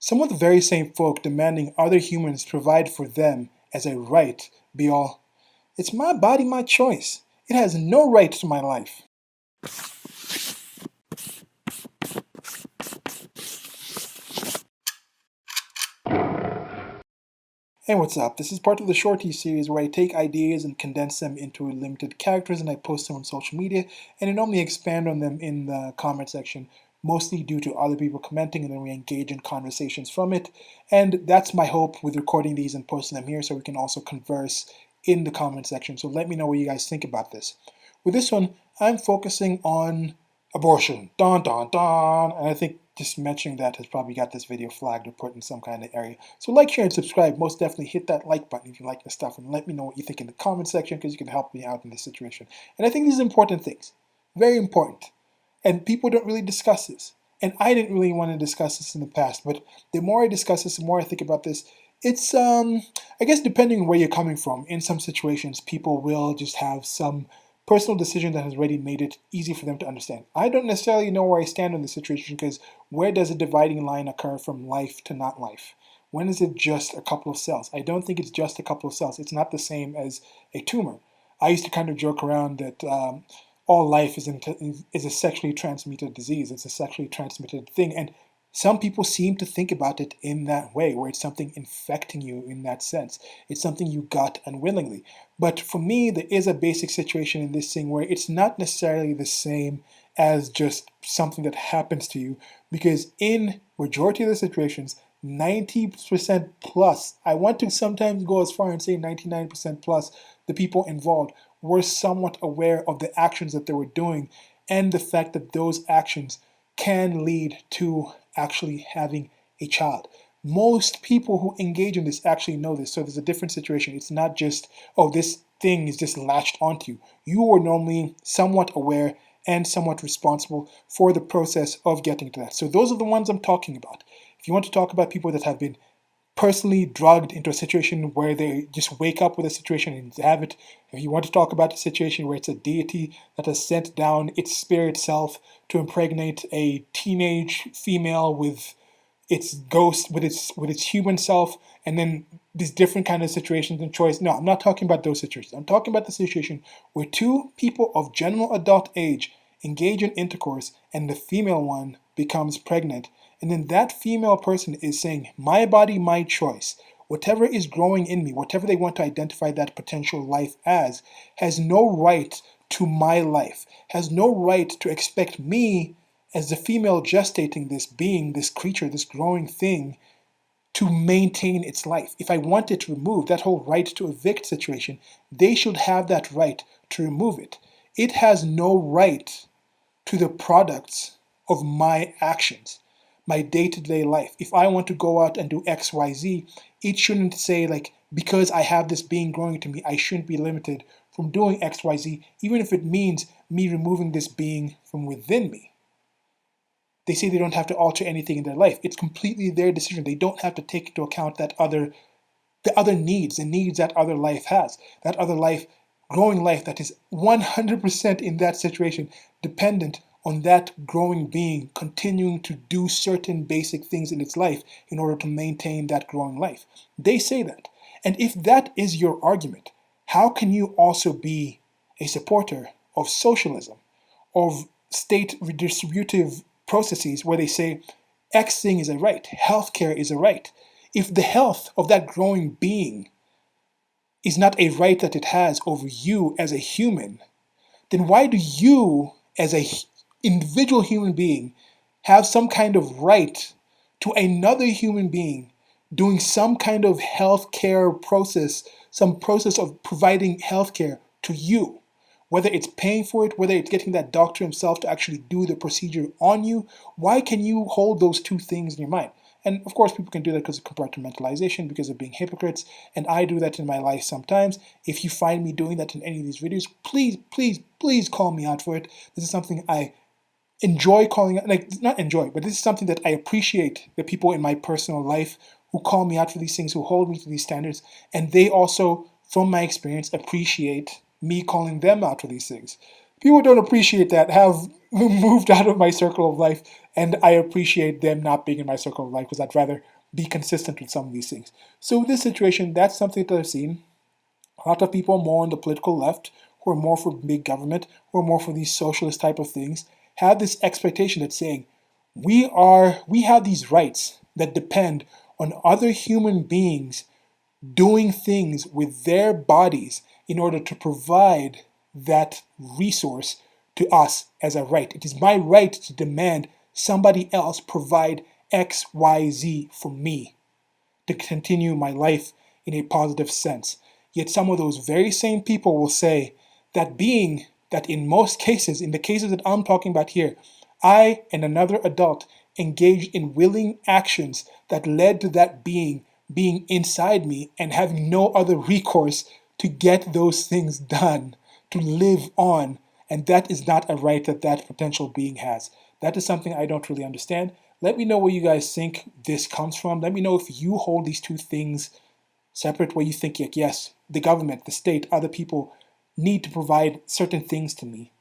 Some of the very same folk demanding other humans provide for them as a right be all, it's my body, my choice. It has no right to my life. Hey, what's up? This is part of the Shorty series where I take ideas and condense them into limited characters and I post them on social media, and I normally expand on them in the comment section, mostly due to other people commenting, and then we engage in conversations from it. And that's my hope with recording these and posting them here, so we can also converse in the comment section. So let me know what you guys think about this. With this one, I'm focusing on abortion. Dun dun dun. And I think just mentioning that has probably got this video flagged or put in some kind of area. So like, share, and subscribe. Most definitely hit that like button if you like this stuff, and let me know what you think in the comment section, because you can help me out in this situation. And I think these are important things. Very important. And people don't really discuss this. And I didn't really want to discuss this in the past, but the more I discuss this, the more I think about this, it's, I guess depending on where you're coming from, in some situations, people will just have some personal decision that has already made it easy for them to understand. I don't necessarily know where I stand on the situation, because where does a dividing line occur from life to not life? When is it just a couple of cells? I don't think it's just a couple of cells. It's not the same as a tumor. I used to kind of joke around that all life is a sexually transmitted disease. It's a sexually transmitted thing. And some people seem to think about it in that way, where it's something infecting you in that sense. It's something you got unwillingly. But for me, there is a basic situation in this thing where it's not necessarily the same as just something that happens to you, because in majority of the situations, 90% plus, I want to sometimes go as far and say 99% plus, the people involved were somewhat aware of the actions that they were doing, and the fact that those actions can lead to actually having a child. Most people who engage in this actually know this. So there's a different situation. It's not just, oh, this thing is just latched onto you. You are normally somewhat aware and somewhat responsible for the process of getting to that. So those are the ones I'm talking about. If you want to talk about people that have been personally drugged into a situation where they just wake up with a situation and have it, if you want to talk about a situation where it's a deity that has sent down its spirit self to impregnate a teenage female with its ghost, with its human self, and then these different kind of situations and choice. No, I'm not talking about those situations. I'm talking about the situation where two people of general adult age engage in intercourse and the female one becomes pregnant, and then that female person is saying, my body, my choice. Whatever is growing in me, whatever they want to identify that potential life as, has no right to my life, has no right to expect me as the female gestating this being, this creature, this growing thing, to maintain its life. If I wanted to remove that whole right to evict situation, they should have that right to remove it. It has no right to the products of my actions, my day-to-day life. If I want to go out and do XYZ, it shouldn't say, like, because I have this being growing to me, I shouldn't be limited from doing XYZ, even if it means me removing this being from within me. They say they don't have to alter anything in their life. It's completely their decision. They don't have to take into account the other needs, the needs that other life has, that other life, growing life that is 100% in that situation dependent on that growing being continuing to do certain basic things in its life in order to maintain that growing life. They say that. And if that is your argument, how can you also be a supporter of socialism, of state redistributive processes where they say X thing is a right, healthcare is a right? If the health of that growing being is not a right that it has over you as a human, then why do you, as a individual human being, have some kind of right to another human being doing some kind of healthcare process, some process of providing healthcare to you? Whether it's paying for it, whether it's getting that doctor himself to actually do the procedure on you, why can you hold those two things in your mind? And of course, people can do that because of compartmentalization, because of being hypocrites, and I do that in my life sometimes. If you find me doing that in any of these videos, please, please, please call me out for it. This is something I enjoy calling out, like, not enjoy, but this is something that I appreciate, the people in my personal life who call me out for these things, who hold me to these standards, and they also, from my experience, appreciate me calling them out for these things. People don't appreciate that have moved out of my circle of life, and I appreciate them not being in my circle of life because I'd rather be consistent with some of these things. So in this situation, that's something that I've seen. A lot of people more on the political left, who are more for big government, who are more for these socialist type of things, have this expectation that's saying we have these rights that depend on other human beings doing things with their bodies in order to provide that resource to us as a right. It is my right to demand somebody else provide XYZ for me to continue my life in a positive sense. Yet some of those very same people will say that being that in most cases, in the cases that I'm talking about here, I and another adult engaged in willing actions that led to that being inside me and having no other recourse to get those things done, to live on. And that is not a right that that potential being has. That is something I don't really understand. Let me know where you guys think this comes from. Let me know if you hold these two things separate, where you think, like, yes, the government, the state, other people need to provide certain things to me,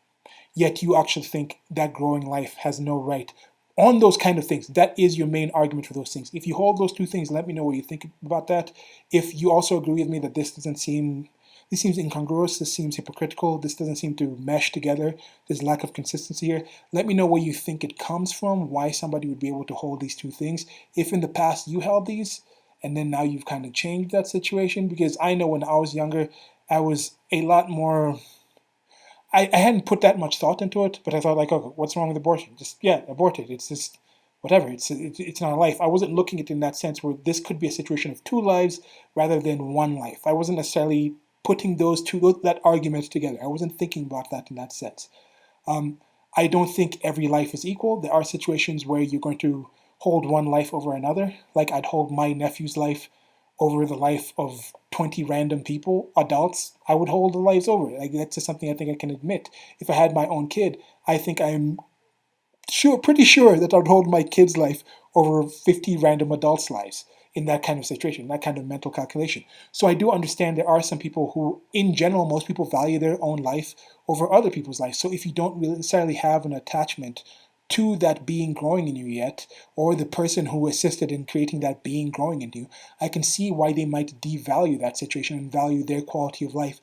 yet you actually think that growing life has no right on those kind of things. That is your main argument for those things. If you hold those two things, let me know what you think about that. If you also agree with me that this seems incongruous, this seems hypocritical, this doesn't seem to mesh together, there's lack of consistency here, let me know where you think it comes from, why somebody would be able to hold these two things. If in the past you held these, and then now you've kind of changed that situation, because I know when I was younger, I was a lot more, I hadn't put that much thought into it, but I thought, like, okay, what's wrong with abortion? Just, yeah, abort it. It's just whatever. It's not a life. I wasn't looking at it in that sense where this could be a situation of two lives rather than one life. I wasn't necessarily putting that argument together. I wasn't thinking about that in that sense. Um, I don't think every life is equal. There are situations where you're going to hold one life over another. Like I'd hold my nephew's life over the life of 20 random people, adults. I would hold the lives over. Like that's just something I think I can admit. If I had my own kid, I think I'm pretty sure that I'd hold my kid's life over 50 random adults' lives in that kind of situation, that kind of mental calculation. So I do understand there are some people who, in general, most people value their own life over other people's lives. So if you don't really necessarily have an attachment to that being growing in you yet, or the person who assisted in creating that being growing in you, I can see why they might devalue that situation and value their quality of life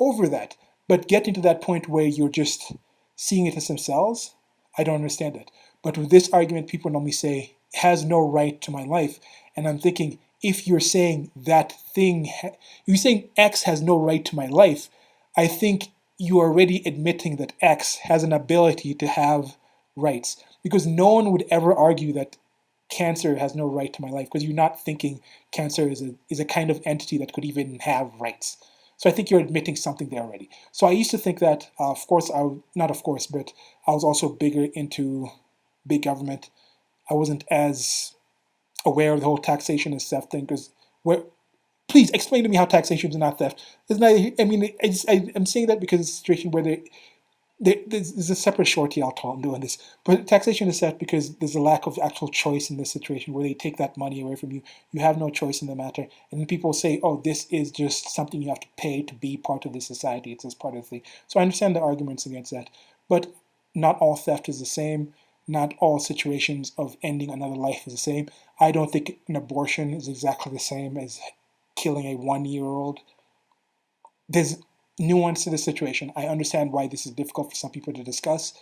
over that. But getting to that point where you're just seeing it as themselves, I don't understand it. But with this argument, people normally say, has no right to my life. And I'm thinking, if you're saying that thing, you're saying X has no right to my life, I think you are already admitting that X has an ability to have rights. Because no one would ever argue that cancer has no right to my life, because you're not thinking cancer is a kind of entity that could even have rights. So I think you're admitting something there already. So I used to think that, of course, not of course, but I was also bigger into big government. I wasn't as aware of the whole taxation and theft thing, because please explain to me how taxation is not theft. Isn't that, I mean, I'm saying that because it's a situation where there's a separate shorty I'll tell. I'm doing this, but taxation is set because there's a lack of actual choice in this situation where they take that money away from you. You have no choice in the matter, and then people say, "Oh, this is just something you have to pay to be part of the society. It's just part of the thing." So I understand the arguments against that, but not all theft is the same. Not all situations of ending another life is the same. I don't think an abortion is exactly the same as killing a 1-year-old. There's nuance to the situation. I understand why this is difficult for some people to discuss.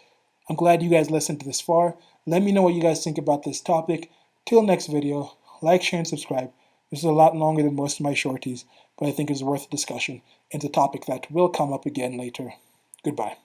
I'm glad you guys listened to this far. Let me know what you guys think about this topic. Till next video, like, share, and subscribe. This is a lot longer than most of my shorties, but I think it's worth discussion. It's a topic that will come up again later. Goodbye.